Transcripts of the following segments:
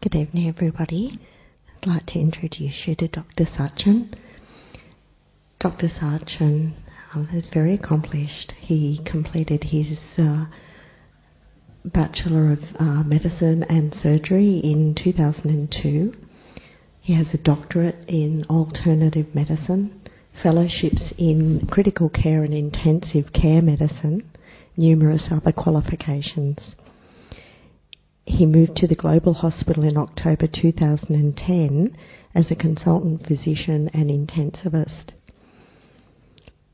Good evening, everybody. I'd like to introduce you to Dr. Sachin. Dr. Sachin is very accomplished. He completed his Bachelor of Medicine and Surgery in 2002. He has a doctorate in alternative medicine, fellowships in critical care and intensive care medicine, numerous other qualifications. He moved to the Global Hospital in October 2010 as a consultant physician and intensivist.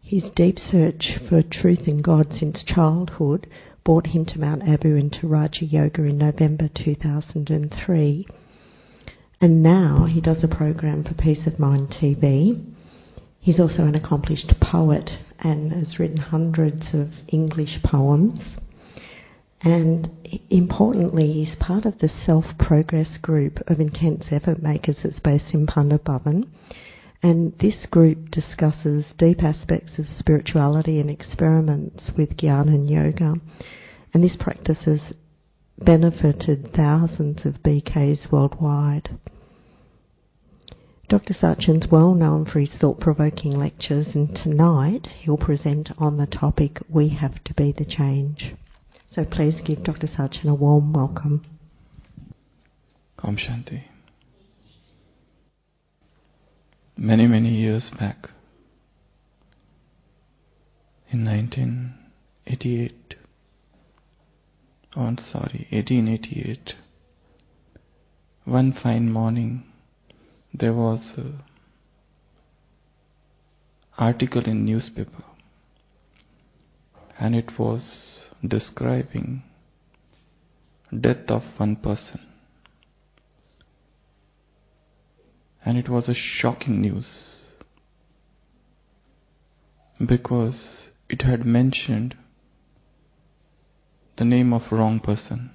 His deep search for truth in God since childhood brought him to Mount Abu and to Rajyoga in November 2003. And now he does a program for Peace of Mind TV. He's also an accomplished poet and has written hundreds of English poems. And importantly, he's part of the self-progress group of intense effort makers that's based in Pundabavan. And this group discusses deep aspects of spirituality and experiments with Jnana and Yoga. And this practice has benefited thousands of BKs worldwide. Dr. Sachin's well known for his thought-provoking lectures, and tonight he'll present on the topic, We Have to Be the Change. So please give Dr. Sachin a warm welcome. Om Shanti. Many years back, in 1888, one fine morning, there was an article in newspaper, and it was describing death of one person. And it was a shocking news because it had mentioned the name of wrong person.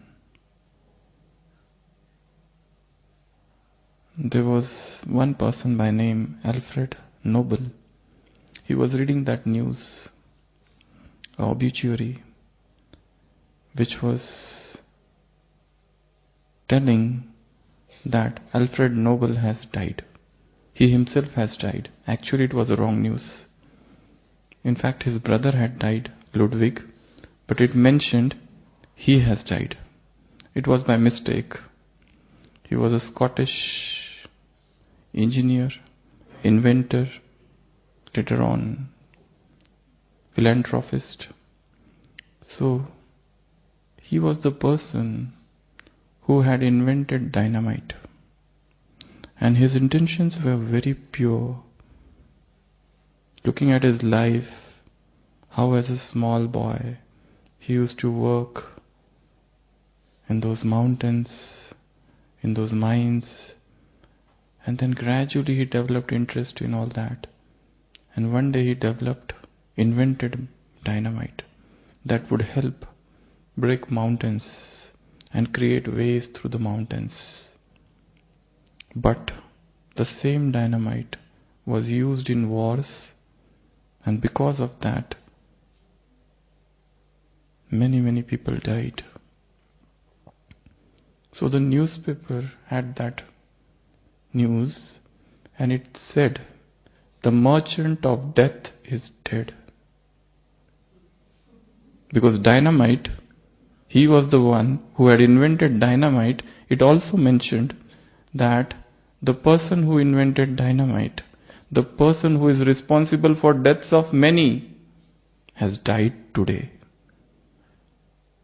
There was one person by name Alfred Noble. He was reading that news, obituary, which was telling that Alfred Noble has died. He himself has died. Actually, it was a wrong news. In fact, his brother had died, Ludwig, but it mentioned he has died. It was by mistake. He was a Scottish engineer, inventor, later on philanthropist. So, he was the person who had invented dynamite, and his intentions were very pure. Looking at his life, how as a small boy he used to work in those mountains, in those mines, and then gradually he developed interest in all that, and one day he invented dynamite that would help break mountains and create ways through the mountains. But the same dynamite was used in wars, and because of that, many people died. So the newspaper had that news, and it said, the merchant of death is dead. Because dynamite, he was the one who had invented dynamite. It also mentioned that the person who invented dynamite, the person who is responsible for deaths of many, has died today.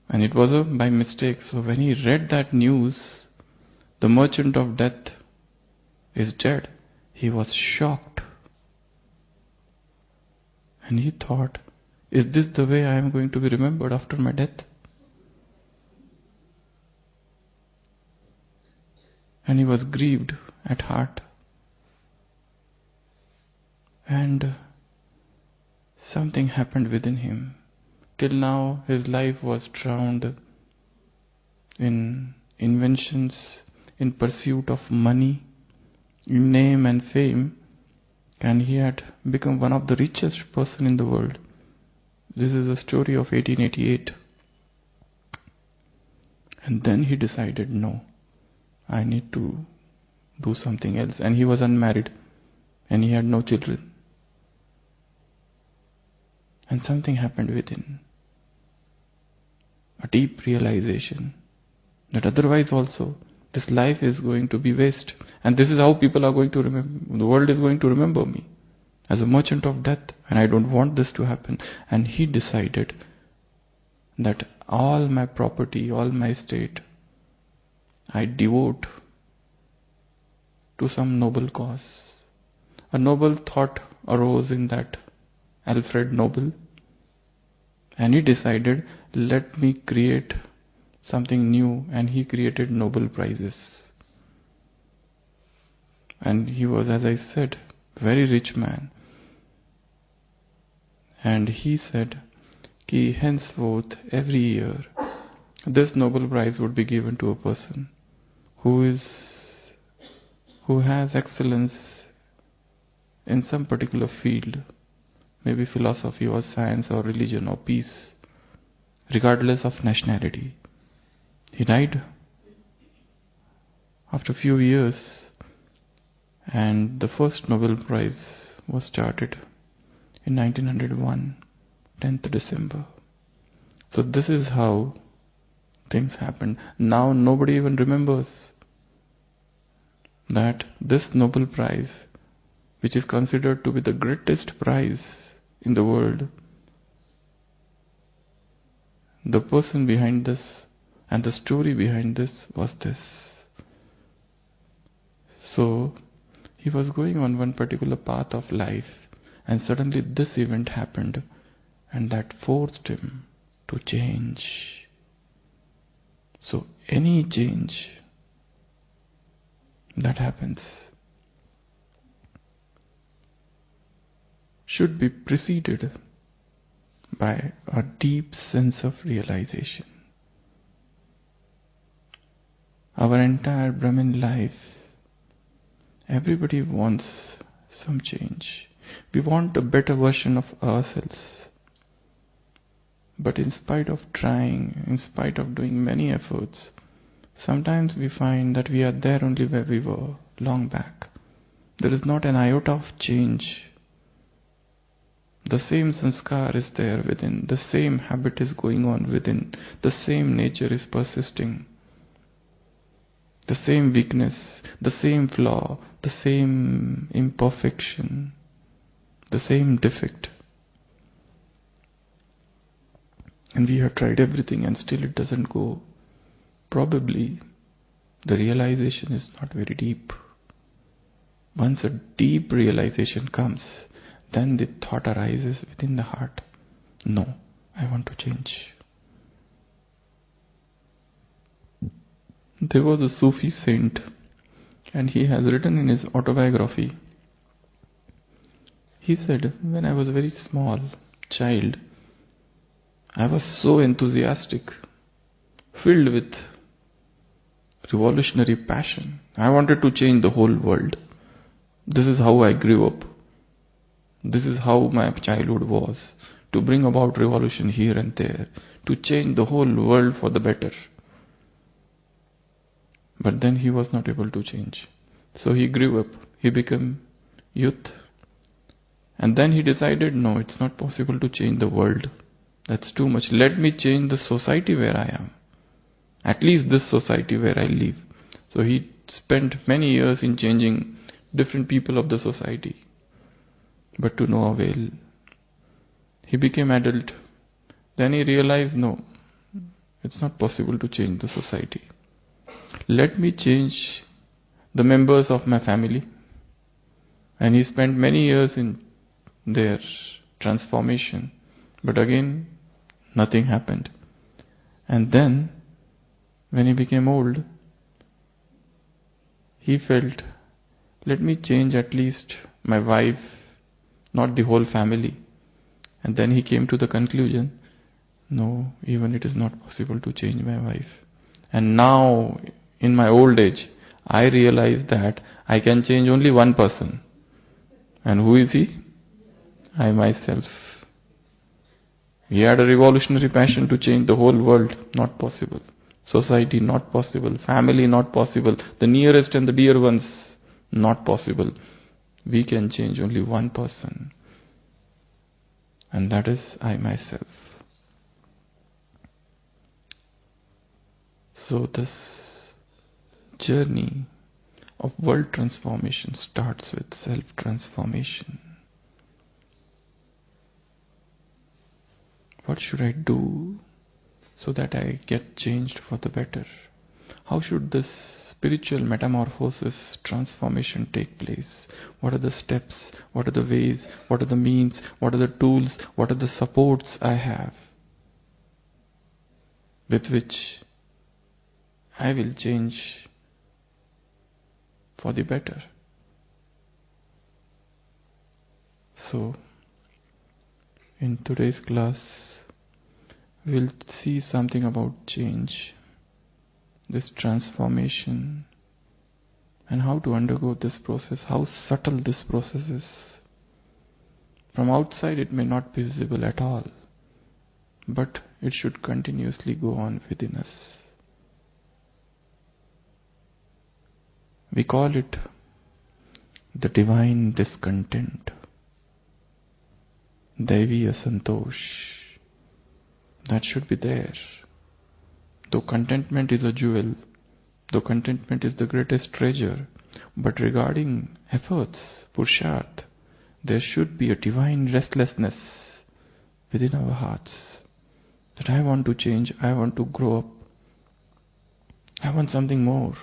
And it was by mistake. So when he read that news, the merchant of death is dead, he was shocked. And he thought, is this the way I am going to be remembered after my death? And he was grieved at heart. And something happened within him. Till now, his life was drowned in inventions, in pursuit of money, in name and fame, and he had become one of the richest person in the world. This is the story of 1888. And then he decided, no, I need to do something else. And he was unmarried and he had no children. And something happened within. A deep realization that otherwise also this life is going to be waste. And this is how people are going to remember, the world is going to remember me as a merchant of death. And I don't want this to happen. And he decided that all my property, all my estate, I devote to some noble cause. A noble thought arose in that Alfred Noble, and he decided, let me create something new, and he created Nobel Prizes. And he was, as I said, very rich man. And he said, कि henceforth every year this Nobel Prize would be given to a person who has excellence in some particular field, maybe philosophy or science or religion or peace, regardless of nationality. He died after a few years, and the first Nobel Prize was started in 1901, 10th December. So this is how things happened. Now nobody even remembers that this Nobel Prize, which is considered to be the greatest prize in the world, the person behind this and the story behind this was this. So he was going on one particular path of life, and suddenly this event happened, and that forced him to change. So any change that happens should be preceded by a deep sense of realization. Our entire Brahmin life, everybody wants some change. We want a better version of ourselves. But in spite of trying, in spite of doing many efforts, sometimes we find that we are there only where we were long back. There is not an iota of change. The same sanskar is there within, the same habit is going on within, the same nature is persisting. The same weakness, the same flaw, the same imperfection, the same defect. And we have tried everything and still it doesn't go. Probably the realization is not very deep. Once a deep realization comes, then the thought arises within the heart. No, I want to change. There was a Sufi saint, and he has written in his autobiography. He said, when I was a very small child, I was so enthusiastic, filled with revolutionary passion. I wanted to change the whole world. This is how I grew up. This is how my childhood was, to bring about revolution here and there, to change the whole world for the better. But then he was not able to change. So he grew up, he became youth. And then he decided, no, it's not possible to change the world. That's too much. Let me change the society where I am. At least this society where I live. So he spent many years in changing different people of the society. But to no avail. He became adult. Then he realized, no, it's not possible to change the society. Let me change the members of my family. And he spent many years in their transformation. But again, nothing happened. And then, when he became old, he felt, let me change at least my wife, not the whole family. And then he came to the conclusion, no, even it is not possible to change my wife. And now, in my old age, I realize that I can change only one person. And who is he? I myself. He had a revolutionary passion to change the whole world. Not possible. Society not possible. Family not possible. The nearest and the dear ones not possible. We can change only one person. And that is I myself. So this journey of world transformation starts with self-transformation. What should I do so that I get changed for the better? How should this spiritual metamorphosis, transformation take place? What are the steps? What are the ways? What are the means? What are the tools? What are the supports I have with which I will change for the better? So, in today's class, we'll see something about change, this transformation, and how to undergo this process, how subtle this process is. From outside it may not be visible at all, but it should continuously go on within us. We call it the divine discontent, Daivi Asantosh. That should be there. Though contentment is a jewel, though contentment is the greatest treasure, but regarding efforts, Purusharth, there should be a divine restlessness within our hearts. That I want to change, I want to grow up, I want something more.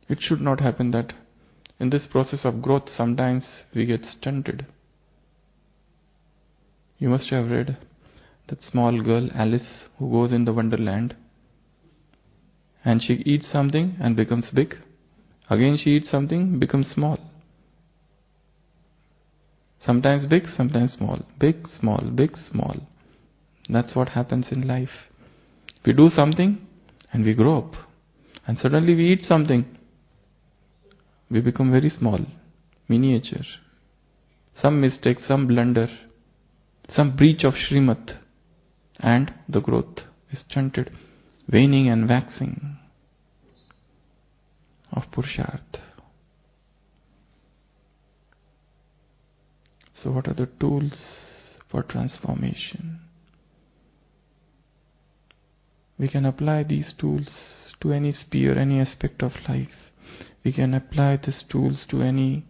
It should not happen that in this process of growth sometimes we get stunted. You must have read that small girl Alice who goes in the wonderland and she eats something and becomes big. Again she eats something, becomes small. Sometimes big, sometimes small. Big, small, big, small. That's what happens in life. We do something and we grow up. And suddenly we eat something. We become very small, miniature. Some mistake, some blunder, some breach of Srimat, and the growth is stunted, waning and waxing of Purusharth. So what are the tools for transformation? We can apply these tools to any sphere, any aspect of life. We can apply these tools to any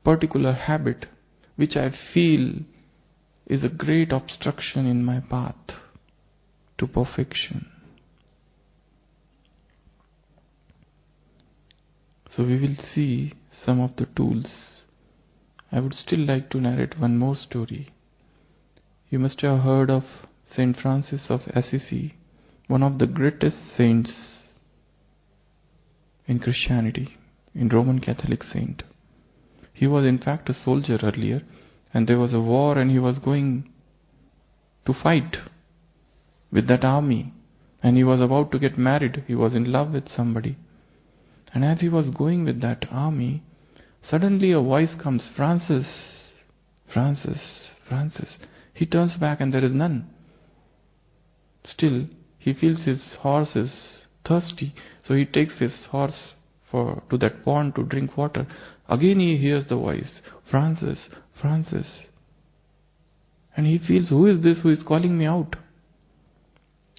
particular habit which I feel is a great obstruction in my path to perfection. So we will see some of the tools. I would still like to narrate one more story. You must have heard of Saint Francis of Assisi, one of the greatest saints in Christianity, in Roman Catholic saint. He was in fact a soldier earlier, and there was a war and he was going to fight with that army, and he was about to get married. He was in love with somebody, and as he was going with that army, suddenly a voice comes, Francis, Francis, Francis. He turns back and there is none. Still, he feels his horse is thirsty, so he takes his horse to that pond to drink water. Again he hears the voice, Francis, Francis. And he feels, who is this who is calling me out?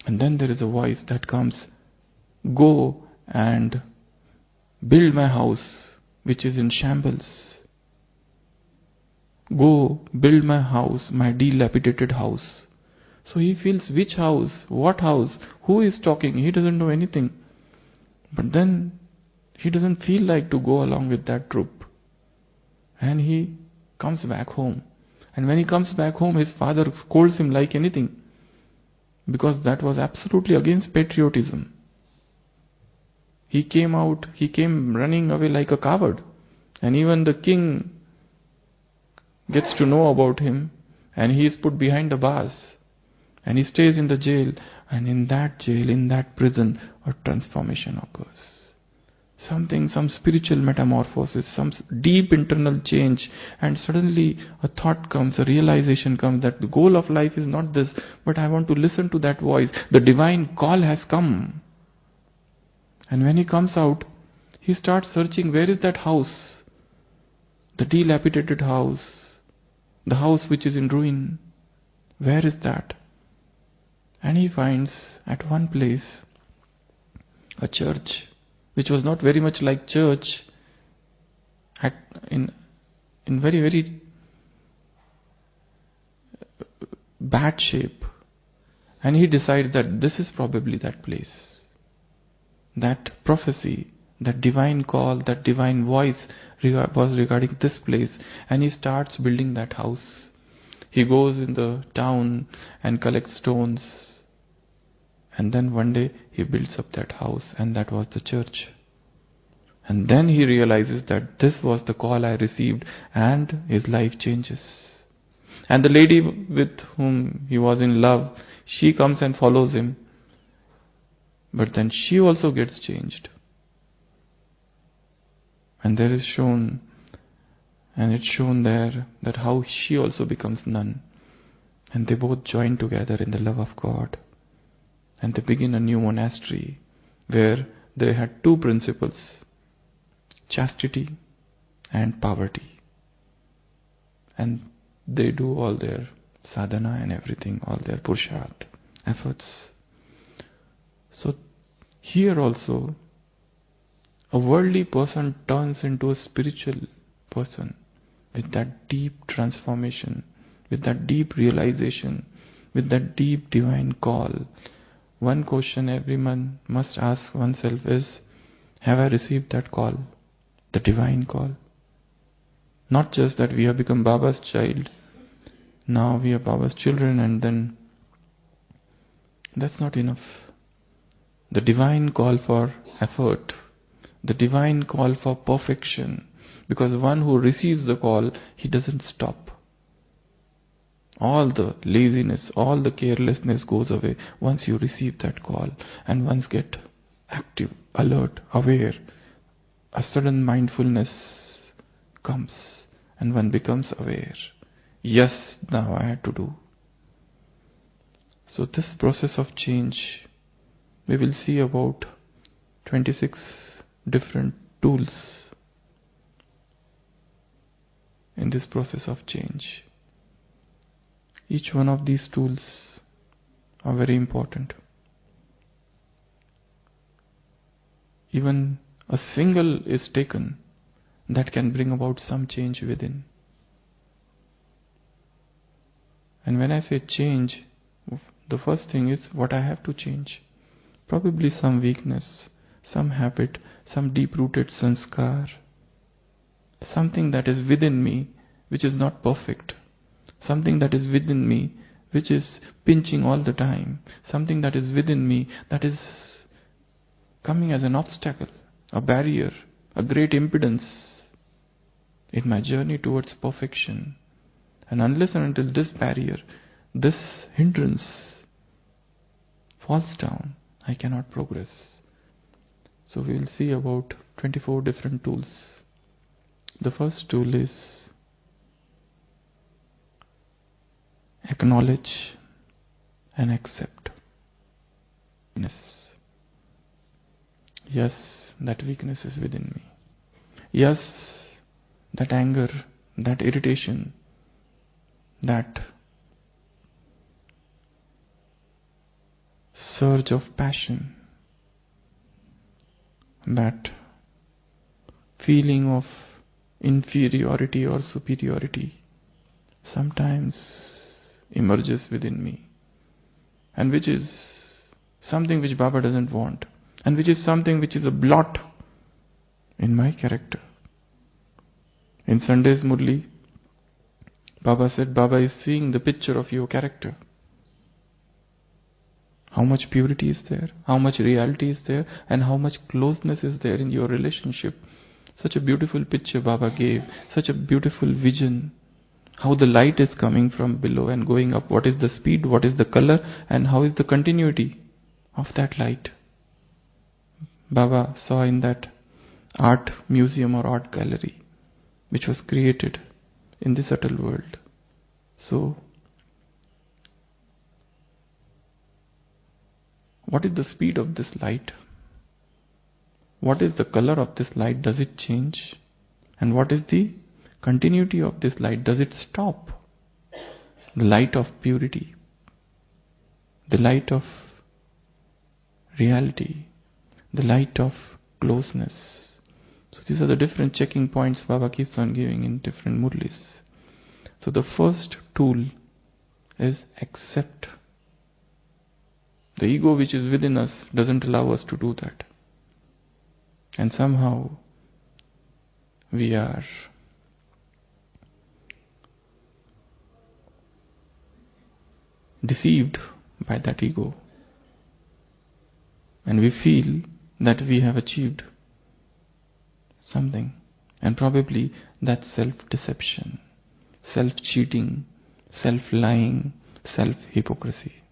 And then there is a voice that comes, go and build my house which is in shambles. Go build my house, my dilapidated house. So he feels, which house, what house, who is talking? He doesn't know anything. But then he doesn't feel like to go along with that troop. And he comes back home. And when he comes back home, his father scolds him like anything, because that was absolutely against patriotism. He came running away like a coward. And even the king gets to know about him, and he is put behind the bars. And he stays in the jail, and in that jail, in that prison, a transformation occurs. some spiritual metamorphosis, some deep internal change, and suddenly a thought comes, a realization comes that the goal of life is not this, but I want to listen to that voice. The divine call has come. And when he comes out, he starts searching, where is that house? The dilapidated house, the house which is in ruin. Where is that? And he finds at one place a church, which was not very much like church, in very, very bad shape. And he decides that this is probably that place. That prophecy, that divine call, that divine voice was regarding this place. And he starts building that house. He goes in the town and collects stones. And then one day he builds up that house, and that was the church. And then he realizes that this was the call I received, and his life changes. And the lady with whom he was in love, she comes and follows him. But then she also gets changed. And there is shown, and it's shown there, that how she also becomes nun. And they both join together in the love of God. And they begin a new monastery where they had two principles: chastity and poverty. And they do all their sadhana and everything, all their purusharth, efforts. So here also, a worldly person turns into a spiritual person with that deep transformation, with that deep realization, with that deep divine call. One question everyone must ask oneself is, have I received that call, the divine call? Not just that we have become Baba's child, now we are Baba's children, and then that's not enough. The divine call for effort, the divine call for perfection, because one who receives the call, he doesn't stop. All the laziness, all the carelessness goes away once you receive that call, and once get active, alert, aware. A sudden mindfulness comes and one becomes aware. Yes, now I have to do. So this process of change, we will see about 26 different tools in this process of change. Each one of these tools are very important. Even a single is taken that can bring about some change within. And when I say change, the first thing is what I have to change. Probably some weakness, some habit, some deep-rooted sanskar, something that is within me which is not perfect. Something that is within me which is pinching all the time. Something that is within me that is coming as an obstacle, a barrier, a great impedance in my journey towards perfection. And unless and until this barrier, this hindrance falls down, I cannot progress. So we will see about 24 different tools. The first tool is acknowledge and accept. Yes, that weakness is within me. Yes, that anger, that irritation, that surge of passion, that feeling of inferiority or superiority sometimes emerges within me, and which is something which Baba doesn't want, and which is something which is a blot in my character. In Sunday's Murli, Baba said, Baba is seeing the picture of your character. How much purity is there, how much reality is there, and how much closeness is there in your relationship. Such a beautiful picture Baba gave, such a beautiful vision. How the light is coming from below and going up. What is the speed, what is the color, and how is the continuity of that light. Baba saw in that art museum or art gallery which was created in the subtle world. So, what is the speed of this light? What is the color of this light? Does it change? And what is the continuity of this light? Does it stop? The light of purity, the light of reality, the light of closeness. So these are the different checking points Baba keeps on giving in different Murlis. So the first tool is accept. The ego which is within us doesn't allow us to do that. And somehow we are deceived by that ego. And we feel that we have achieved something. And probably that's self-deception, self-cheating, self-lying, self-hypocrisy.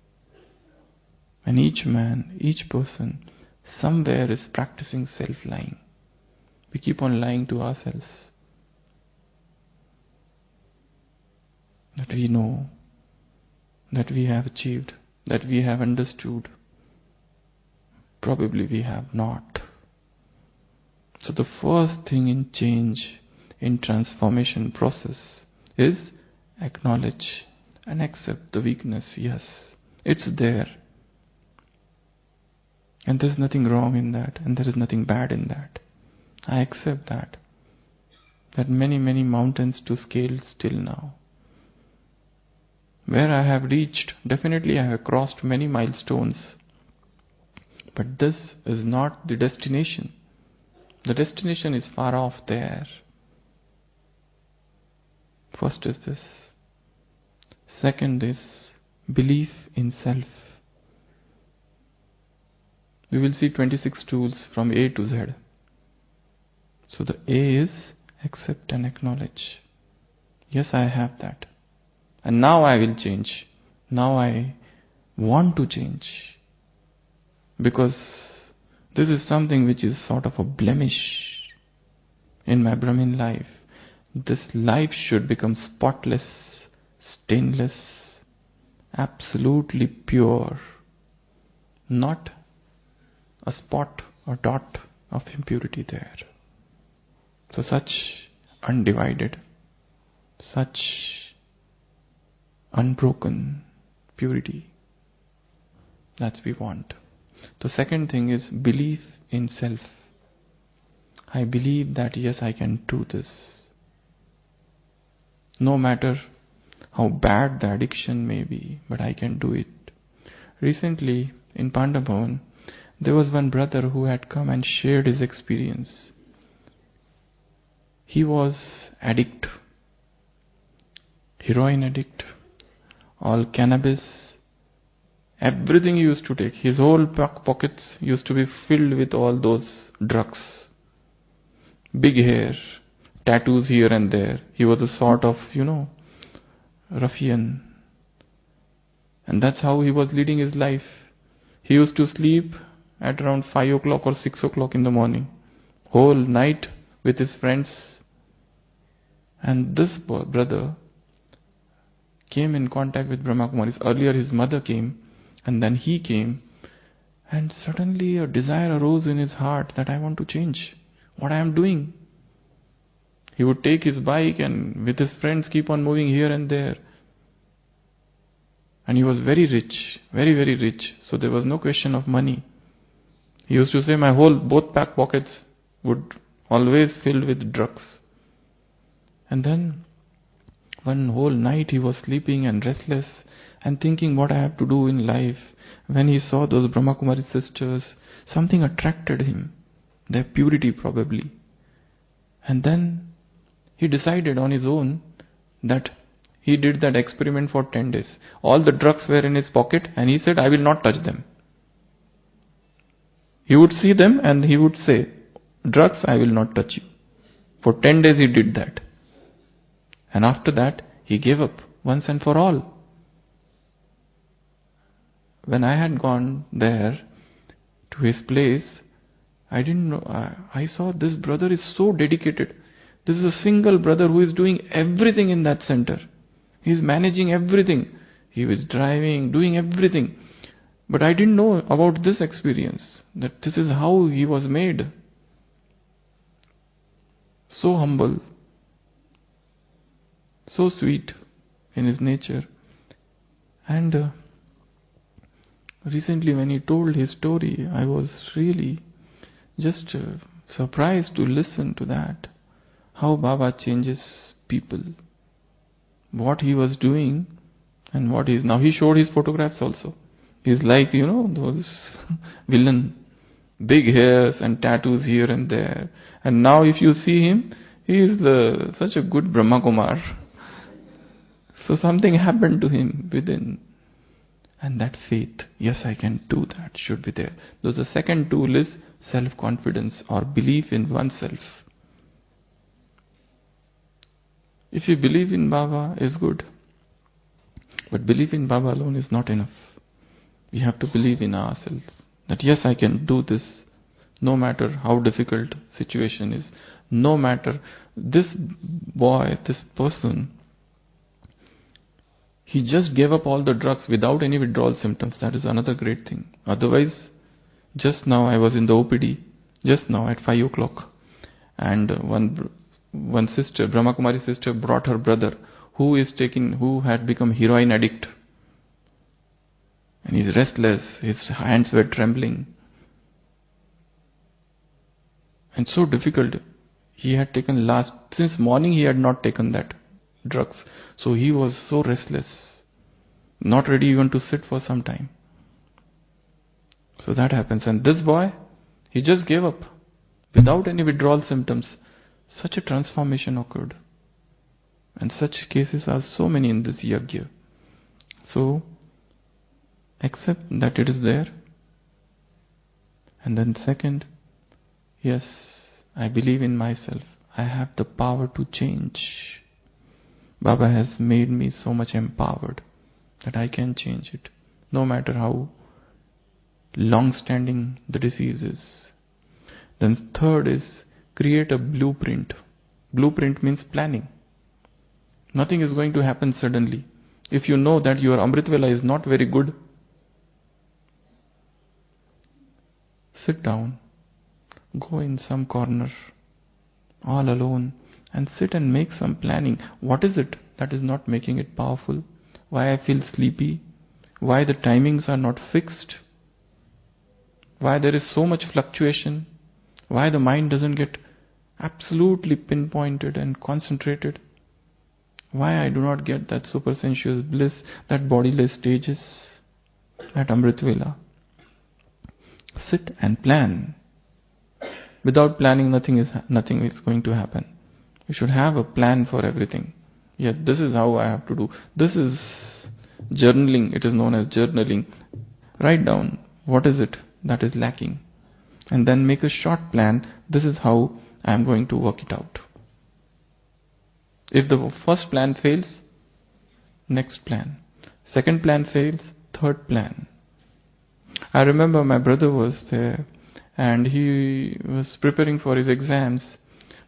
And each man, each person, somewhere is practicing self-lying. We keep on lying to ourselves. That we know, that we have achieved, that we have understood. Probably we have not. So the first thing in change, in transformation process is acknowledge and accept the weakness. Yes, it's there. And there's nothing wrong in that, and there is nothing bad in that. I accept that. That many, many mountains to scale still now. Where I have reached, definitely I have crossed many milestones. But this is not the destination. The destination is far off there. First is this. Second is belief in self. We will see 26 tools from A to Z. So the A is accept and acknowledge. Yes, I have that. And now I will change. Now I want to change. Because this is something which is sort of a blemish in my Brahmin life. This life should become spotless, stainless, absolutely pure. Not a spot or dot of impurity there. So such undivided, such unbroken purity. That's we want. The second thing is belief in self. I believe that yes, I can do this. No matter how bad the addiction may be, but I can do it. Recently in Pandabhavan, there was one brother who had come and shared his experience. He was addict, heroin addict, all cannabis, everything he used to take. His whole pockets used to be filled with all those drugs. Big hair, tattoos here and there. He was a sort of, ruffian. And that's how he was leading his life. He used to sleep at around 5 o'clock or 6 o'clock in the morning. Whole night with his friends. And this brother came in contact with Brahma Kumaris. Earlier his mother came, and then he came, and suddenly a desire arose in his heart that I want to change what I am doing. He would take his bike and with his friends keep on moving here and there. And he was very rich, very, very rich. So there was no question of money. He used to say my both back pockets would always fill with drugs. And then one whole night he was sleeping and restless and thinking what I have to do in life. When he saw those Brahma Kumaris sisters, something attracted him. Their purity probably. And then he decided on his own that he did that experiment for 10 days. All the drugs were in his pocket and he said, I will not touch them. He would see them and he would say, drugs, I will not touch you. For 10 days he did that. And after that, he gave up once and for all. When I had gone there to his place, I didn't know. I saw this brother is so dedicated. This is a single brother who is doing everything in that center. He is managing everything. He was driving, doing everything. But I didn't know about this experience, that this is how he was made. So humble, so sweet in his nature. And recently when he told his story, I was really just surprised to listen to that. How Baba changes people. What he was doing and what he is now. He showed his photographs also. He's like, those villain. Big hairs and tattoos here and there. And now if you see him, he is such a good Brahma Kumar. So something happened to him within. And that faith, yes, I can do that, should be there. So the second tool is self-confidence or belief in oneself. If you believe in Baba, is good. But belief in Baba alone is not enough. We have to believe in ourselves. That yes, I can do this, no matter how difficult situation is. No matter, this boy, this person, he just gave up all the drugs without any withdrawal symptoms. That is another great thing. Otherwise, just now I was in the OPD, just now at 5 o'clock. And one sister, Brahma Kumaris sister, brought her brother who had become heroin addict. And he's restless, his hands were trembling. And so difficult. He had taken since morning he had not taken that drugs. So he was so restless, not ready even to sit for some time. So that happens. And this boy, he just gave up without any withdrawal symptoms. Such a transformation occurred. And such cases are so many in this yajna. So, accept that it is there. And then second, yes, I believe in myself. I have the power to change. Baba has made me so much empowered that I can change it, no matter how long-standing the disease is. Then third is create a blueprint. Blueprint means planning. Nothing is going to happen suddenly. If you know that your Amritvela is not very good, sit down, go in some corner, all alone, and sit and make some planning. What is it that is not making it powerful? Why I feel sleepy? Why the timings are not fixed? Why there is so much fluctuation? Why the mind doesn't get absolutely pinpointed and concentrated? Why I do not get that supersensuous bliss, that bodiless stages, that Amritvela? Sit and plan. Without planning, nothing is going to happen. You should have a plan for everything. Yet this is how I have to do. This is journaling. It is known as journaling. Write down what is it that is lacking. And then make a short plan. This is how I am going to work it out. If the first plan fails, next plan. Second plan fails, third plan. I remember my brother was there and he was preparing for his exams.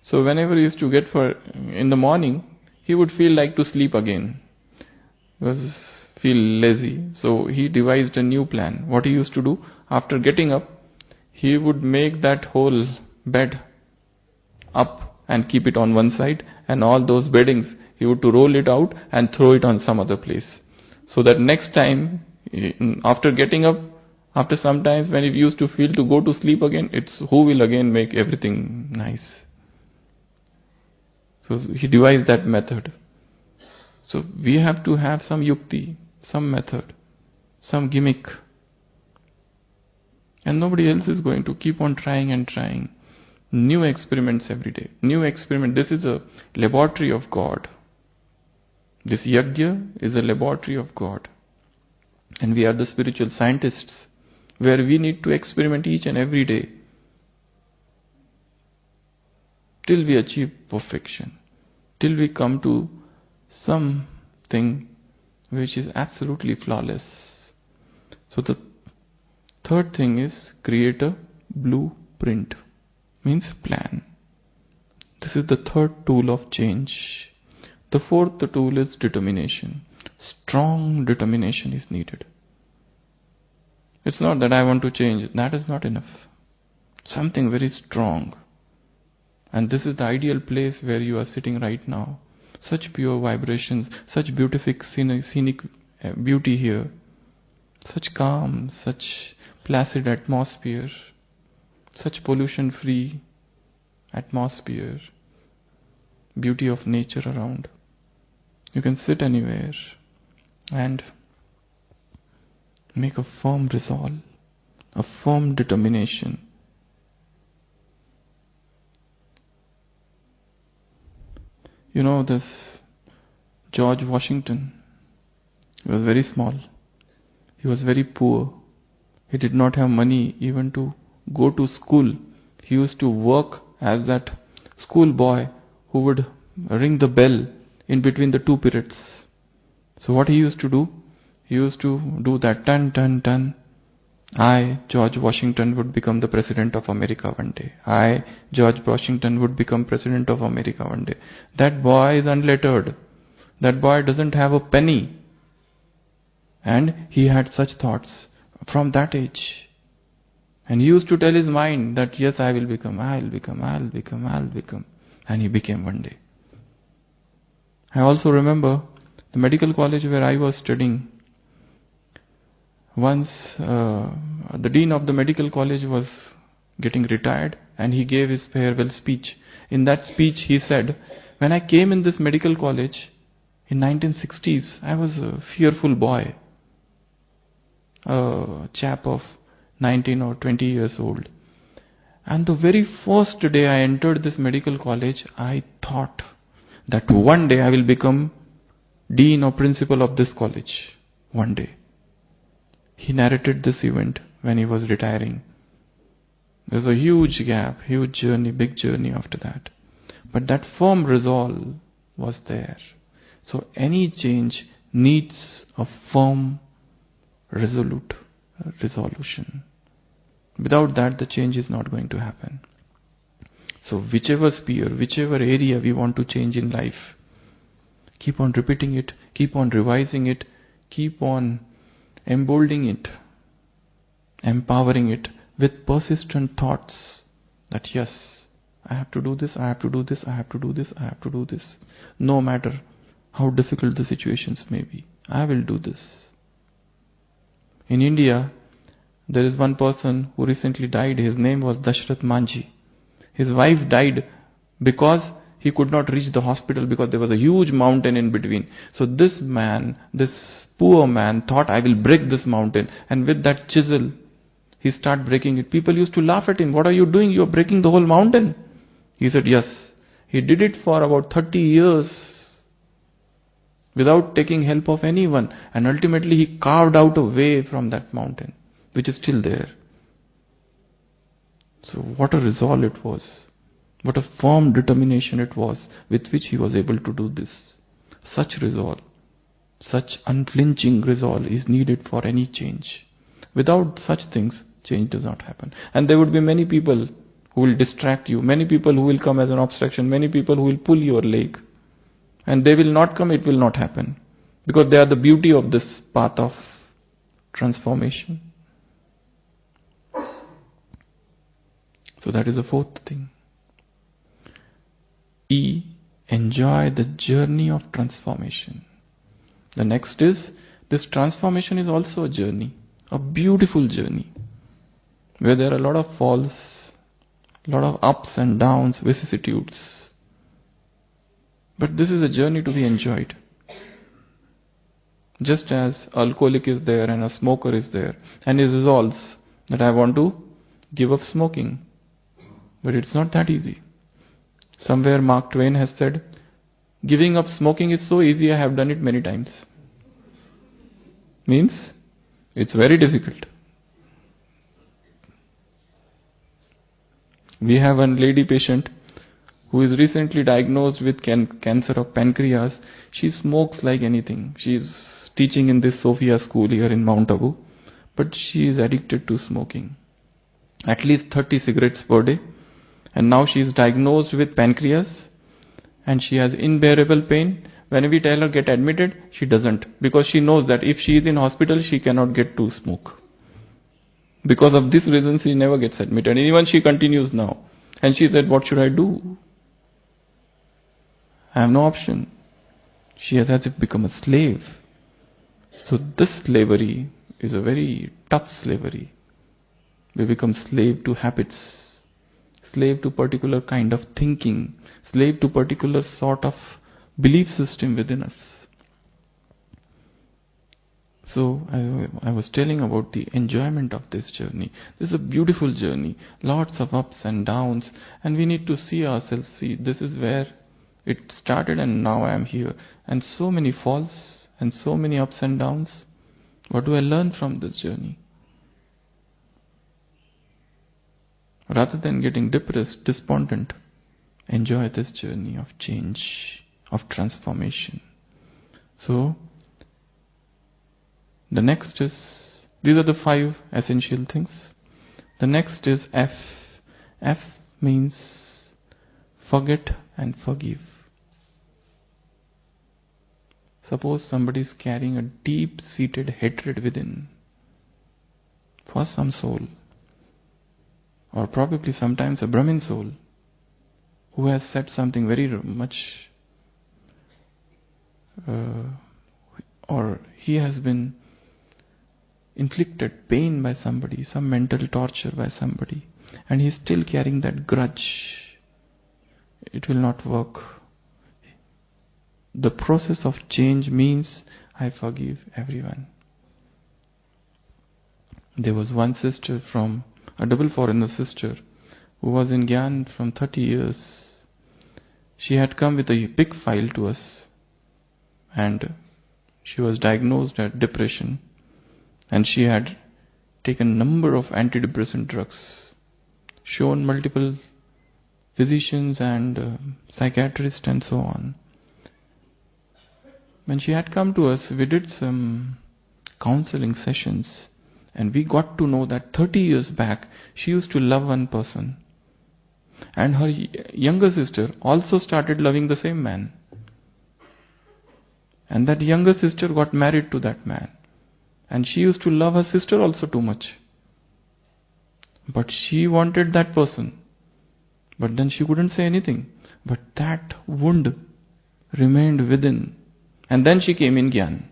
So whenever he used to get in the morning, he would feel like to sleep again. He was feel lazy. So he devised a new plan. What he used to do, after getting up, he would make that whole bed up and keep it on one side, and all those beddings, he would to roll it out and throw it on some other place. So that next time, after getting up, after some times when he used to feel to go to sleep again, it's who will again make everything nice. So he devised that method. So we have to have some yukti, some method, some gimmick. And nobody else is going to keep on trying and trying. New experiments every day. New experiment. This is a laboratory of God. This yajna is a laboratory of God. And we are the spiritual scientists, where we need to experiment each and every day till we achieve perfection, till we come to something which is absolutely flawless. So the third thing is create a blueprint. blueprint means plan. This is the third tool of change. The fourth tool is determination. Strong determination is needed. It's not that I want to change. That is not enough. Something very strong. And this is the ideal place where you are sitting right now. Such pure vibrations, such beautiful scenic beauty here. Such calm, such placid atmosphere. Such pollution-free atmosphere. Beauty of nature around. You can sit anywhere and make a firm resolve, a firm determination. You know this George Washington, he was very small, he was very poor, he did not have money even to go to school. He used to work as that school boy who would ring the bell in between the two periods. So what he used to do? He used to do that ton, ton, ton. I, George Washington, would become the President of America one day. I, George Washington, would become President of America one day. That boy is unlettered. That boy doesn't have a penny. And he had such thoughts from that age. And he used to tell his mind that yes, I will become, I'll become. And he became one day. I also remember the medical college where I was studying. Once the dean of the medical college was getting retired and he gave his farewell speech. In that speech he said, when I came in this medical college in 1960s, I was a fearful boy, a chap of 19 or 20 years old. And the very first day I entered this medical college, I thought that one day I will become dean or principal of this college. One day. He narrated this event when he was retiring. There was a huge gap, huge journey, big journey after that. But that firm resolve was there. So any change needs a firm, resolute resolution. Without that, the change is not going to happen. So whichever sphere, whichever area we want to change in life, keep on repeating it, keep on revising it, keep on emboldening it, empowering it with persistent thoughts that yes, I have to do this, I have to do this, I have to do this, I have to do this. No matter how difficult the situations may be, I will do this. In India, there is one person who recently died. His name was Dashrath Manjhi. His wife died because he could not reach the hospital because there was a huge mountain in between. So this man, this poor man, thought, I will break this mountain. And with that chisel, he started breaking it. People used to laugh at him. What are you doing? You are breaking the whole mountain. He said, yes. He did it for about 30 years without taking help of anyone. And ultimately he carved out a way from that mountain, which is still there. So what a resolve it was. What a firm determination it was with which he was able to do this. Such resolve, such unflinching resolve is needed for any change. Without such things, change does not happen. And there would be many people who will distract you, many people who will come as an obstruction, many people who will pull your leg. And they will not come, it will not happen. Because they are the beauty of this path of transformation. So that is the fourth thing. E. Enjoy the journey of transformation. The next is, this transformation is also a journey, a beautiful journey, where there are a lot of falls, a lot of ups and downs, vicissitudes. But this is a journey to be enjoyed. Just as alcoholic is there and a smoker is there, and he resolves that I want to give up smoking. But it's not that easy. Somewhere Mark Twain has said, giving up smoking is so easy, I have done it many times. Means, it's very difficult. We have one lady patient who is recently diagnosed with cancer of pancreas. She smokes like anything. She is teaching in this Sophia school here in Mount Abu, but she is addicted to smoking. at least 30 cigarettes per day. And now she is diagnosed with pancreas and she has unbearable pain. When we tell her get admitted, she doesn't, because she knows that if she is in hospital, she cannot get to smoke. Because of this reason, she never gets admitted. And even she continues now. And she said, what should I do? I have no option. She has as if become a slave. So this slavery is a very tough slavery. We become slave to habits, slave to particular kind of thinking, slave to particular sort of belief system within us. So I was telling about the enjoyment of this journey. This is a beautiful journey, lots of ups and downs, and we need to see ourselves, see this is where it started and now I am here. And so many falls and so many ups and downs. What do I learn from this journey? Rather than getting depressed, despondent, enjoy this journey of change, of transformation. So, the next is, these are the 5 essential things. The next is F. F means forget and forgive. Suppose somebody is carrying a deep-seated hatred within for some soul, or probably sometimes a Brahmin soul who has said something very much, or he has been inflicted pain by somebody, some mental torture by somebody, and he is still carrying that grudge. It will not work. The process of change means I forgive everyone. There was one sister from a double foreigner sister who was in Gyan from 30 years. She had come with a big file to us, and she was diagnosed with depression, and she had taken a number of antidepressant drugs, shown multiple physicians and psychiatrists and so on. When she had come to us, we did some counseling sessions, and we got to know that 30 years back, she used to love one person. And her younger sister also started loving the same man. And that younger sister got married to that man. And she used to love her sister also too much. But she wanted that person. But then she couldn't say anything. But that wound remained within. And then she came in Gyan.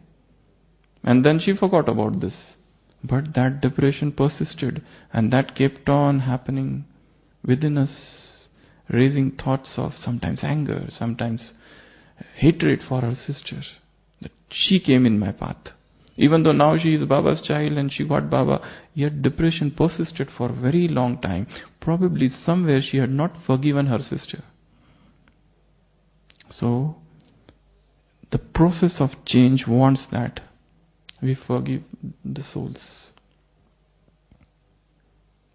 And then she forgot about this. But that depression persisted, and that kept on happening within us, raising thoughts of sometimes anger, sometimes hatred for her sister. That she came in my path. Even though now she is Baba's child and she got Baba, yet depression persisted for a very long time. Probably somewhere she had not forgiven her sister. So, the process of change wants that we forgive the souls.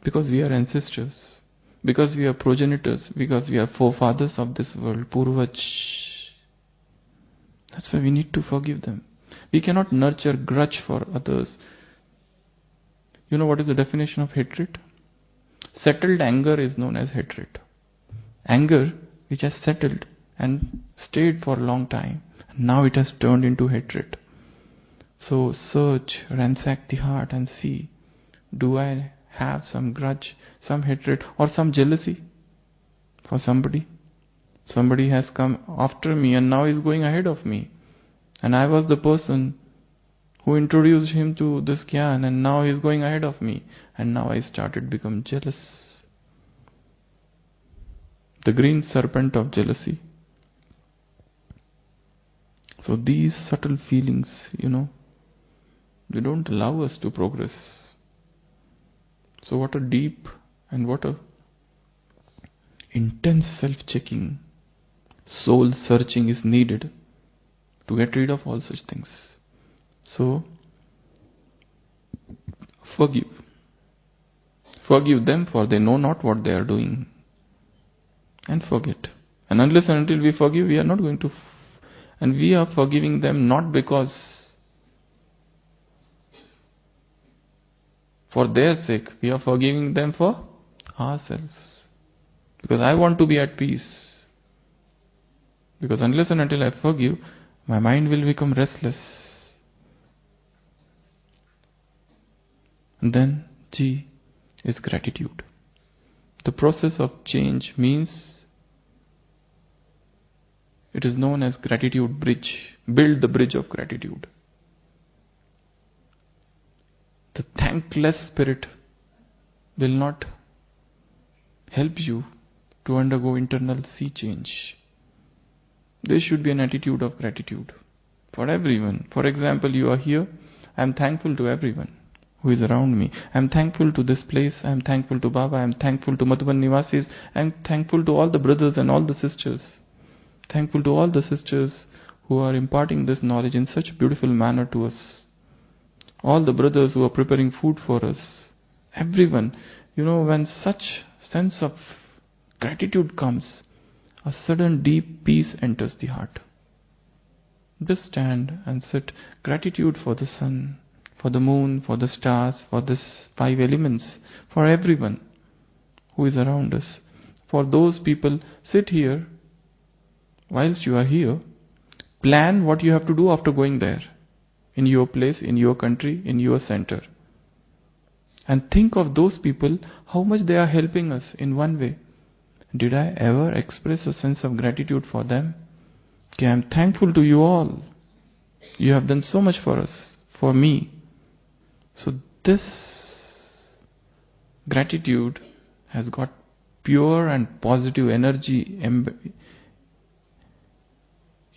Because we are ancestors, because we are progenitors, because we are forefathers of this world, Purvaj. That's why we need to forgive them. We cannot nurture grudge for others. You know what is the definition of hatred? Settled anger is known as hatred. Anger which has settled and stayed for a long time. Now it has turned into hatred. So search, ransack the heart and see, do I have some grudge, some hatred or some jealousy for somebody? Somebody has come after me and now is going ahead of me. And I was the person who introduced him to this Gyan, and now he is going ahead of me. And now I started become jealous. The green serpent of jealousy. So these subtle feelings, they don't allow us to progress. So what a deep and what a intense self-checking, soul-searching is needed to get rid of all such things. So, forgive. Forgive them, for they know not what they are doing. And forget. And unless and until we forgive, we are not going to and we are forgiving them not because For their sake, we are forgiving them for ourselves. Because I want to be at peace. Because unless and until I forgive, my mind will become restless. And then G is gratitude. The process of change means it is known as gratitude bridge. Build the bridge of gratitude. The thankless spirit will not help you to undergo internal sea change. There should be an attitude of gratitude for everyone. For example, you are here. I am thankful to everyone who is around me. I am thankful to this place. I am thankful to Baba. I am thankful to Madhuban Nivasis. I am thankful to all the brothers and all the sisters. Thankful to all the sisters who are imparting this knowledge in such beautiful manner to us. All the brothers who are preparing food for us. Everyone. When such sense of gratitude comes, a sudden deep peace enters the heart. Just stand and sit. Gratitude for the sun, for the moon, for the stars, for these 5 elements, for everyone who is around us. For those people, sit here. Whilst you are here, plan what you have to do after going there. In your place, in your country, in your center. And think of those people, how much they are helping us in one way. Did I ever express a sense of gratitude for them? Okay, I am thankful to you all. You have done so much for us, for me. So this gratitude has got pure and positive energy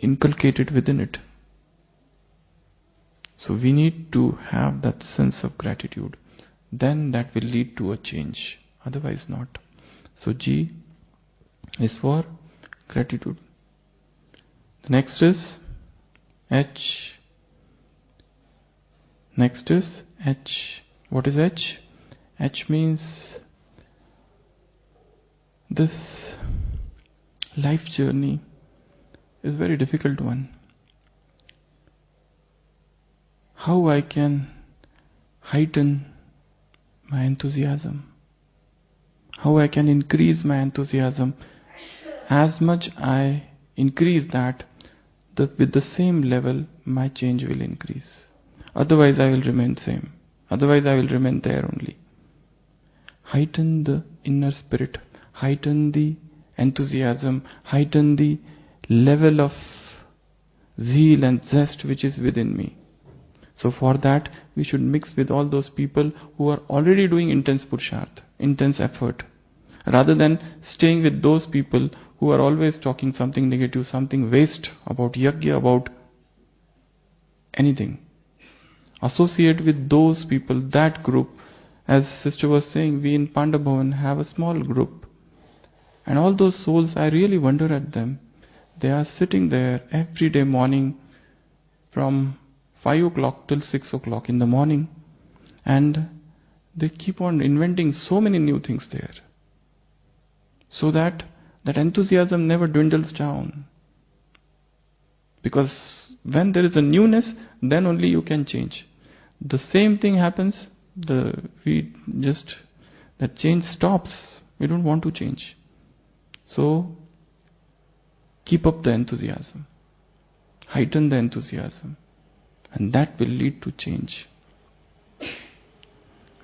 inculcated within it. So we need to have that sense of gratitude. Then that will lead to a change. Otherwise not. So G is for gratitude. The next is H. Next is H. What is H? H means this life journey is a very difficult one. How I can heighten my enthusiasm. How I can increase my enthusiasm. As much I increase that, with the same level, my change will increase. Otherwise I will remain same. Otherwise I will remain there only. Heighten the inner spirit. Heighten the enthusiasm. Heighten the level of zeal and zest which is within me. So for that, we should mix with all those people who are already doing intense purusharth, intense effort. Rather than staying with those people who are always talking something negative, something waste about yajna, about anything. Associate with those people, that group. As sister was saying, we in Pandava Bhavan have a small group. And all those souls, I really wonder at them. They are sitting there every day morning from 5 o'clock till 6 o'clock in the morning. And they keep on inventing so many new things there. So that enthusiasm never dwindles down. Because when there is a newness, then only you can change. The same thing happens, that change stops. We don't want to change. So, keep up the enthusiasm. Heighten the enthusiasm. And that will lead to change.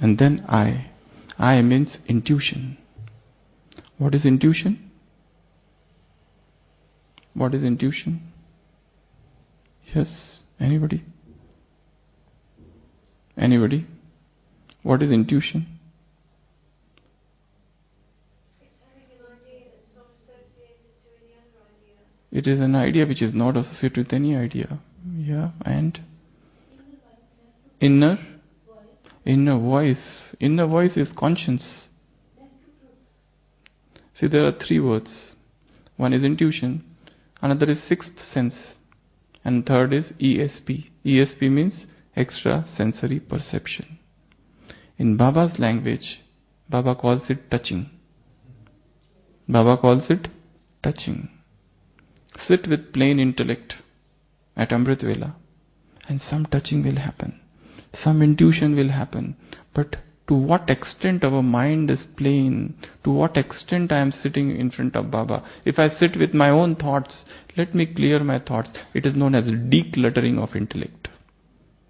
And then I. I means intuition. What is intuition? What is intuition? Yes, anybody? Anybody? What is intuition? It's having an idea that's not associated to any other idea. It is an idea which is not associated with any idea. Yeah, and? Inner voice. Inner voice is conscience. See, there are 3 words. One is intuition, another is sixth sense, and third is ESP. ESP means extra sensory perception. In Baba's language, Baba calls it touching. Baba calls it touching. Sit with plain intellect at Amrit Vela, and some touching will happen. Some intuition will happen. But to what extent our mind is playing, to what extent I am sitting in front of Baba. If I sit with my own thoughts, let me clear my thoughts. It is known as decluttering of intellect.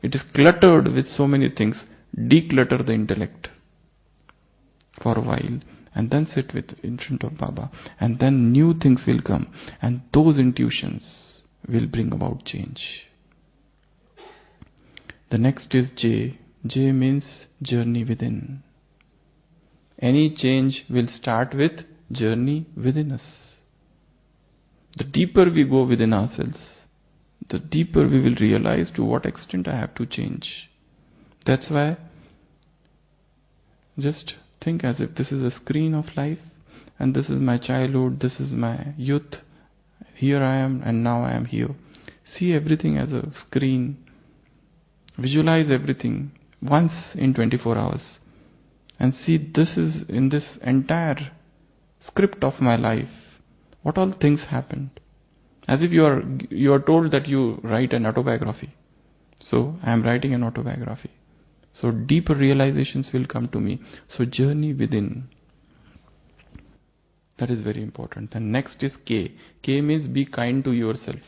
It is cluttered with so many things. Declutter the intellect for a while, and then sit in front of Baba, and then new things will come, and those intuitions will bring about change. The next is J. J means journey within. Any change will start with journey within us. The deeper we go within ourselves, the deeper we will realize to what extent I have to change. That's why just think as if this is a screen of life, and this is my childhood, this is my youth, here I am and now I am here. See everything as a screen. Visualize everything once in 24 hours and see this is in this entire script of my life. What all things happened? As if you are told that you write an autobiography. So I am writing an autobiography. So deeper realizations will come to me. So journey within. That is very important. And next is K. K means be kind to yourself.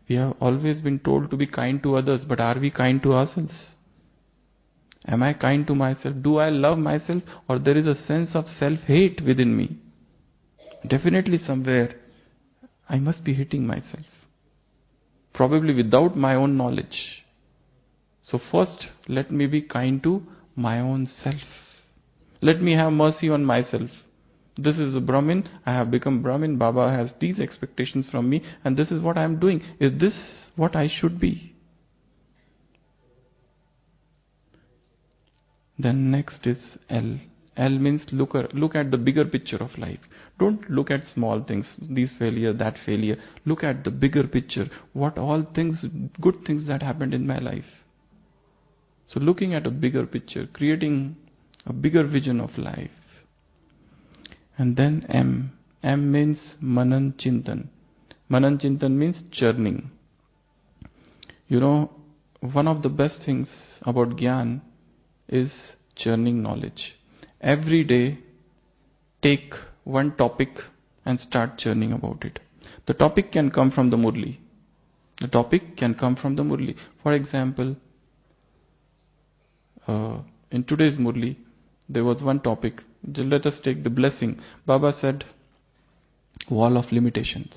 We have always been told to be kind to others, but are we kind to ourselves? Am I kind to myself? Do I love myself, or there is a sense of self-hate within me? Definitely somewhere I must be hating myself. Probably without my own knowledge. So first, let me be kind to my own self. Let me have mercy on myself. This is a Brahmin, I have become Brahmin, Baba has these expectations from me, and this is what I am doing. Is this what I should be? Then next is L. L means look at the bigger picture of life. Don't look at small things, this failure, that failure. Look at the bigger picture. What all things, good things that happened in my life. So looking at a bigger picture, creating a bigger vision of life. And then M. M means Manan Chintan. Manan Chintan means churning. You know, one of the best things about Gyan is churning knowledge. Every day, take one topic and start churning about it. The topic can come from the Murli. The topic can come from the Murli. For example, in today's Murli, there was one topic. Let us take the blessing. Baba said, wall of limitations.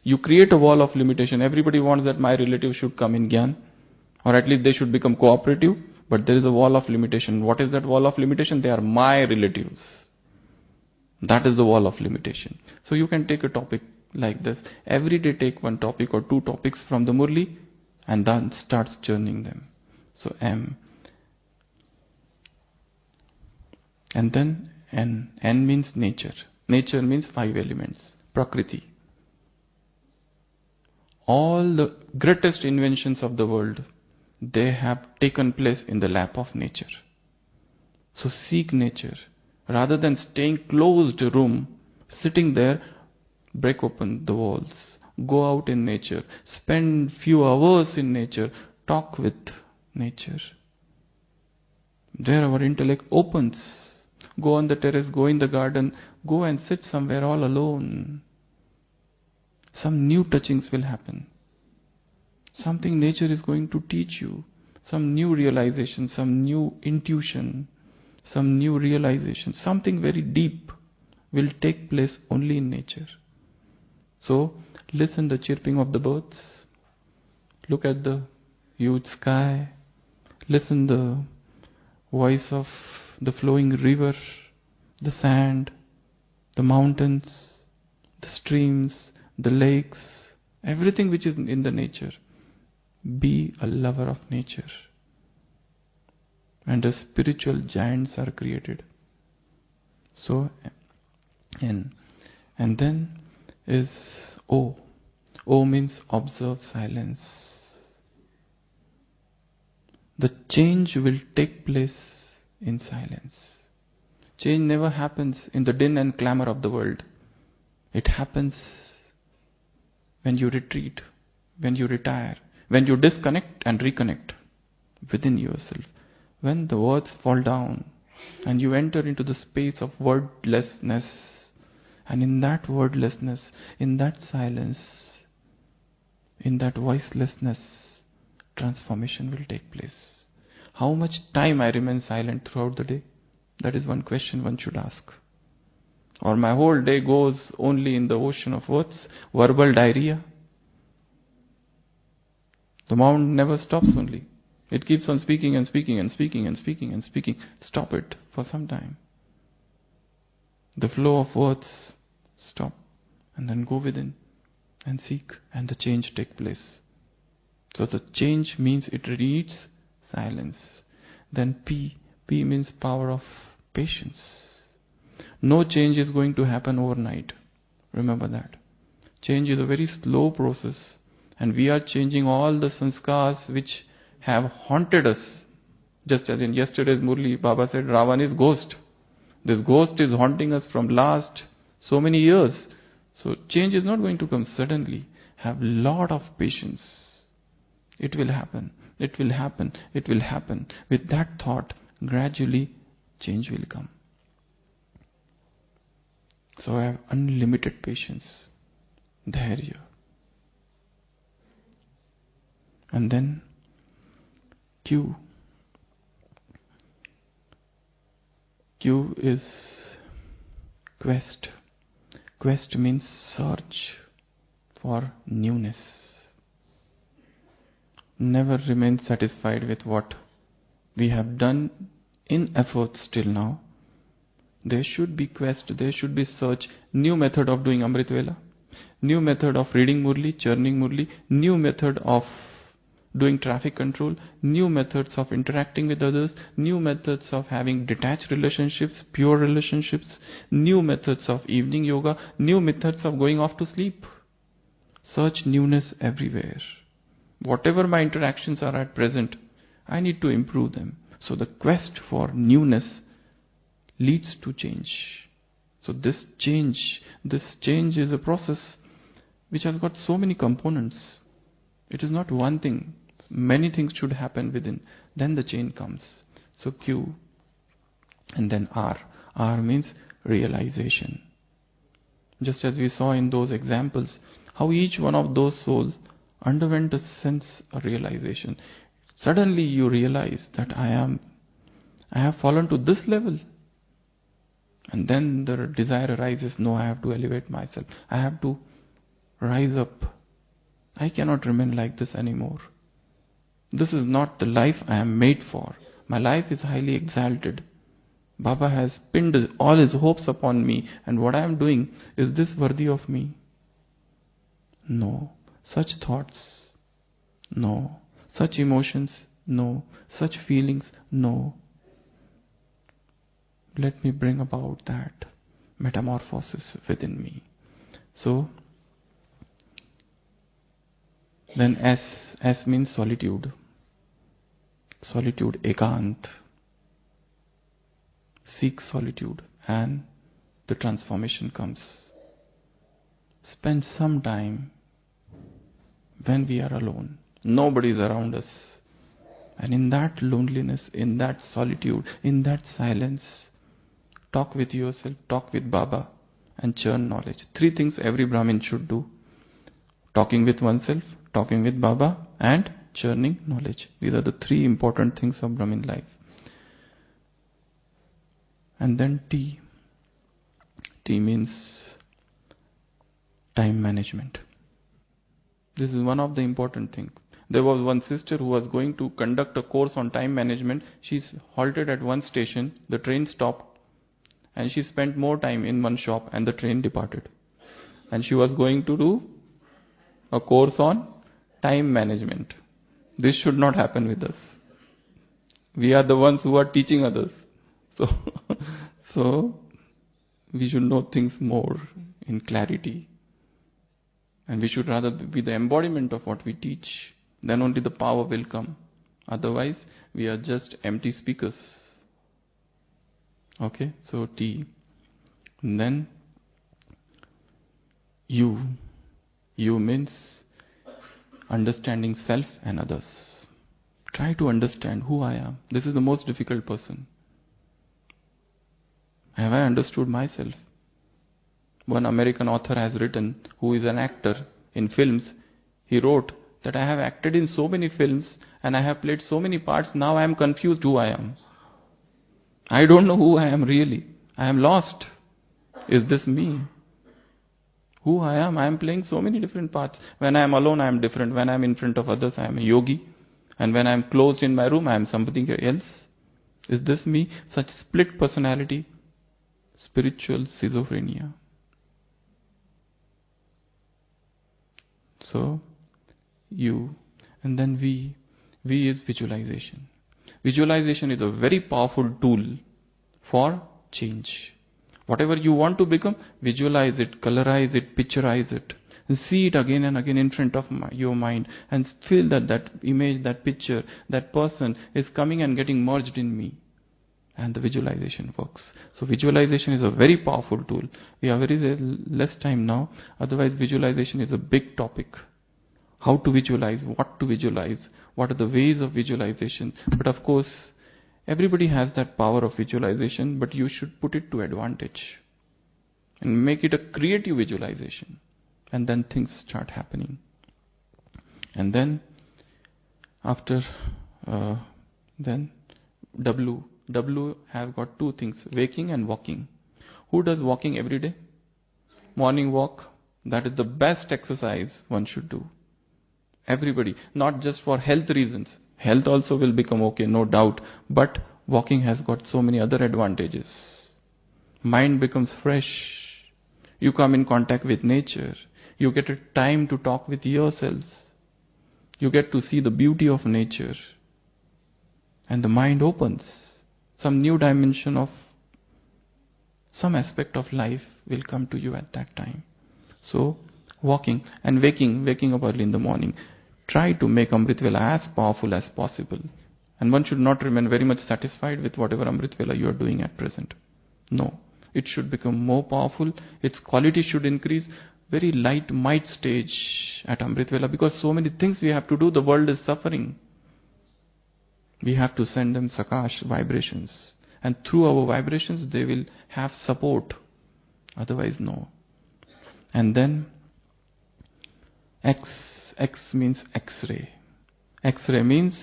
You create a wall of limitation. Everybody wants that my relative should come in Gyan, or at least they should become cooperative, but there is a wall of limitation. What is that wall of limitation? They are my relatives. That is the wall of limitation. So you can take a topic like this. Every day take one topic or two topics from the Murli and then starts churning them. So M. And then N. N means nature. Nature means 5 elements. Prakriti. All the greatest inventions of the world, they have taken place in the lap of nature. So seek nature. Rather than staying closed room, sitting there, break open the walls. Go out in nature. Spend few hours in nature. Talk with nature. There our intellect opens. Go on the terrace, go in the garden, go and sit somewhere all alone. Some new touchings will happen. Something nature is going to teach you. Some new realization, some new intuition, some new realization. Something very deep will take place only in nature. So, listen the chirping of the birds. Look at the huge sky. Listen the voice of the flowing river, the sand, the mountains, the streams, the lakes, everything which is in the nature. Be a lover of nature. And the spiritual giants are created. So, N. And then is O. O means observe silence. The change will take place in silence. Change never happens in the din and clamor of the world. It happens when you retreat, when you retire, when you disconnect and reconnect within yourself. when the words fall down and you enter into the space of wordlessness, and in that wordlessness, in that silence, in that voicelessness, transformation will take place. How much time I remain silent throughout the day? That is one question one should ask. Or my whole day goes only in the ocean of words, verbal diarrhea. The mouth never stops only. It keeps on speaking and speaking and speaking and speaking and speaking. Stop it for some time. The flow of words, stop, and then go within and seek, and the change take place. So the change means it needs silence. Then P means power of patience. No change is going to happen overnight. Remember that. Change is a very slow process, and we are changing all the sanskars which have haunted us. Just as in yesterday's Murli, Baba said, Ravan is ghost. This ghost is haunting us from last so many years. So change is not going to come suddenly. Have lot of patience. It will happen. It will happen. It will happen. With that thought, gradually change will come. So I have unlimited patience. Dhairya. And then Q. Q is quest. Quest means search for newness. Never remain satisfied with what we have done in efforts till now. There should be quest, there should be search, new method of doing Amrit Vela, new method of reading Murli, churning Murli, new method of doing traffic control, new methods of interacting with others, new methods of having detached relationships, pure relationships, new methods of evening yoga, new methods of going off to sleep. Search newness everywhere. Whatever my interactions are at present, I need to improve them. So the quest for newness leads to change. So this change is a process which has got so many components. It is not one thing. Many things should happen within. Then the chain comes. So Q and then R. R means realization. Just as we saw in those examples, how each one of those souls underwent a sense of realization. Suddenly you realize that I have fallen to this level. And then the desire arises, no, I have to elevate myself. I have to rise up. I cannot remain like this anymore. This is not the life I am made for. My life is highly exalted. Baba has pinned all his hopes upon me, and what I am doing, is this worthy of me? No. Such thoughts, no. Such emotions, no. Such feelings, no. Let me bring about that metamorphosis within me. So, then S means solitude. Solitude, ekant. Seek solitude and the transformation comes. Spend some time when we are alone. Nobody is around us. And in that loneliness, in that solitude, in that silence, talk with yourself, talk with Baba and churn knowledge. 3 things every Brahmin should do. Talking with oneself, talking with Baba and churning knowledge. These are the 3 important things of Brahmin life. And then T. T means time management. This is one of the important things. There was one sister who was going to conduct a course on time management. She halted at one station, the train stopped, and she spent more time in one shop and the train departed. And she was going to do a course on time management. This should not happen with us. We are the ones who are teaching others. So we should know things more in clarity. And we should rather be the embodiment of what we teach. Then only the power will come. Otherwise, we are just empty speakers. Okay, so T. And then U. U means understanding self and others. try to understand who I am. This is the most difficult person. Have I understood myself? One American author has written, who is an actor in films, he wrote that I have acted in so many films and I have played so many parts, now I am confused who I am. I don't know who I am really. I am lost. Is this me? Who I am playing so many different parts. When I am alone, I am different. When I am in front of others, I am a yogi. And when I am closed in my room, I am something else. Is this me? Such split personality, spiritual schizophrenia. So, you, and then we. We is visualization. Visualization is a very powerful tool for change. Whatever you want to become, visualize it, colorize it, picturize it. And see it again and again in front of your mind. And feel that image, that picture, that person is coming and getting merged in me. And the visualization works. So visualization is a very powerful tool. We have very less time now. Otherwise visualization is a big topic. How to visualize, what to visualize, what are the ways of visualization. But of course, everybody has that power of visualization, but you should put it to advantage. And make it a creative visualization. And then things start happening. And then, after, then W have got two things, waking and walking. Who does walking every day? Morning walk, that is the best exercise one should do. Everybody, not just for health reasons. Health also will become okay, no doubt. But walking has got so many other advantages. Mind becomes fresh. You come in contact with nature. You get a time to talk with yourselves. You get to see the beauty of nature. And the mind opens. Some new dimension of some aspect of life will come to you at that time. So, walking and waking up early in the morning. Try to make Amrit Vela as powerful as possible. And one should not remain very much satisfied with whatever Amrit Vela you are doing at present. No. It should become more powerful. Its quality should increase. Very light might stage at Amrit Vela, because so many things we have to do. The world is suffering. We have to send them Sakash vibrations. And through our vibrations they will have support. Otherwise no. And then X means X-ray. X-ray means,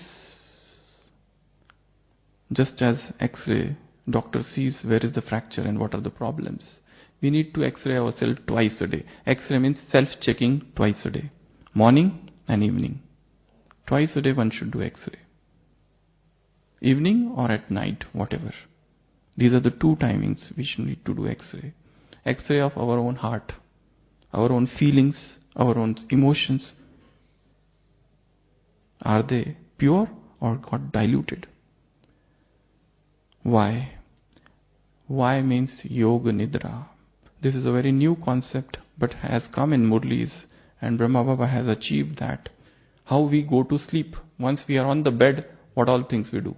just as X-ray, doctor sees where is the fracture and what are the problems. We need to X-ray ourselves twice a day. X-ray means self-checking twice a day. Morning and evening. Twice a day one should do X-ray. Evening or at night, whatever. These are the two timings we should need to do X-ray. X-ray of our own heart, our own feelings, our own emotions. Are they pure or got diluted? Why? Why means Yoga Nidra. This is a very new concept, but has come in Murlis, and Brahma Baba has achieved that. How we go to sleep. Once we are on the bed, what all things we do?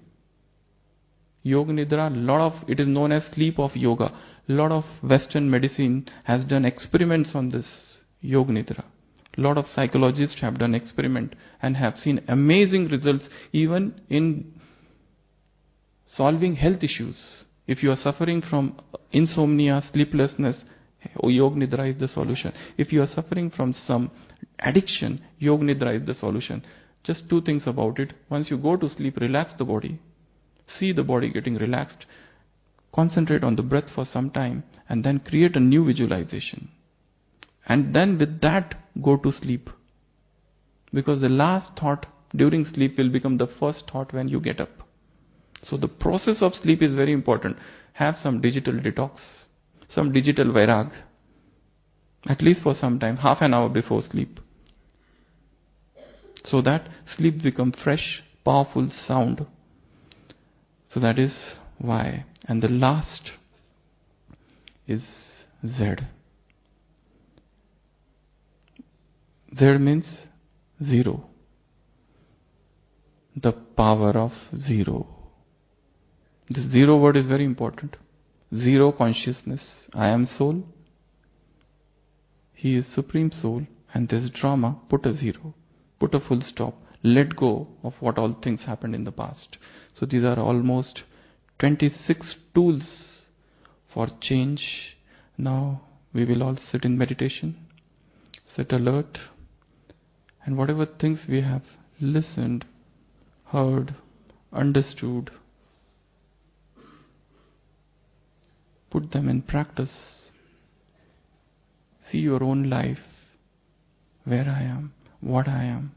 Yoga Nidra, it is known as sleep of yoga. A lot of Western medicine has done experiments on this Yoga Nidra. A lot of psychologists have done experiment and have seen amazing results even in solving health issues. If you are suffering from insomnia, sleeplessness, Yoga Nidra is the solution. If you are suffering from some addiction, Yoga Nidra is the solution. Just two things about it. Once you go to sleep, relax the body. See the body getting relaxed. Concentrate on the breath for some time and then create a new visualization. And then with that, go to sleep. Because the last thought during sleep will become the first thought when you get up. So the process of sleep is very important. Have some digital detox, some digital vairag. At least for some time, half an hour before sleep. So that sleep become fresh, powerful sound. So that is why. And the last is Z. Z means zero. The power of zero. This zero word is very important. Zero consciousness. I am soul. He is supreme soul. And this drama, put a zero. Put a full stop. let go of what all things happened in the past. So these are almost 26 tools for change. Now we will all sit in meditation, sit alert, and whatever things we have listened, heard, understood, put them in practice. See your own life, where I am, what I am,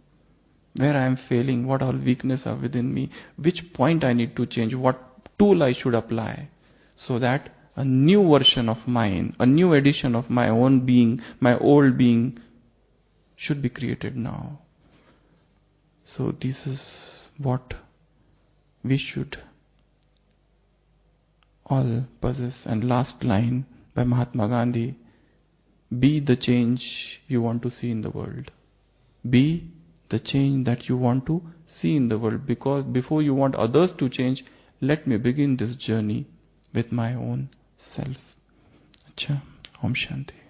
where I am failing, what all weaknesses are within me, which point I need to change, what tool I should apply, so that a new version of mine, a new edition of my own being, my old being, should be created now. So this is what we should all possess. And last line by Mahatma Gandhi: be the change you want to see in the world. Be the change that you want to see in the world, because before you want others to change, let me begin this journey with my own self. Acha, Om Shanti.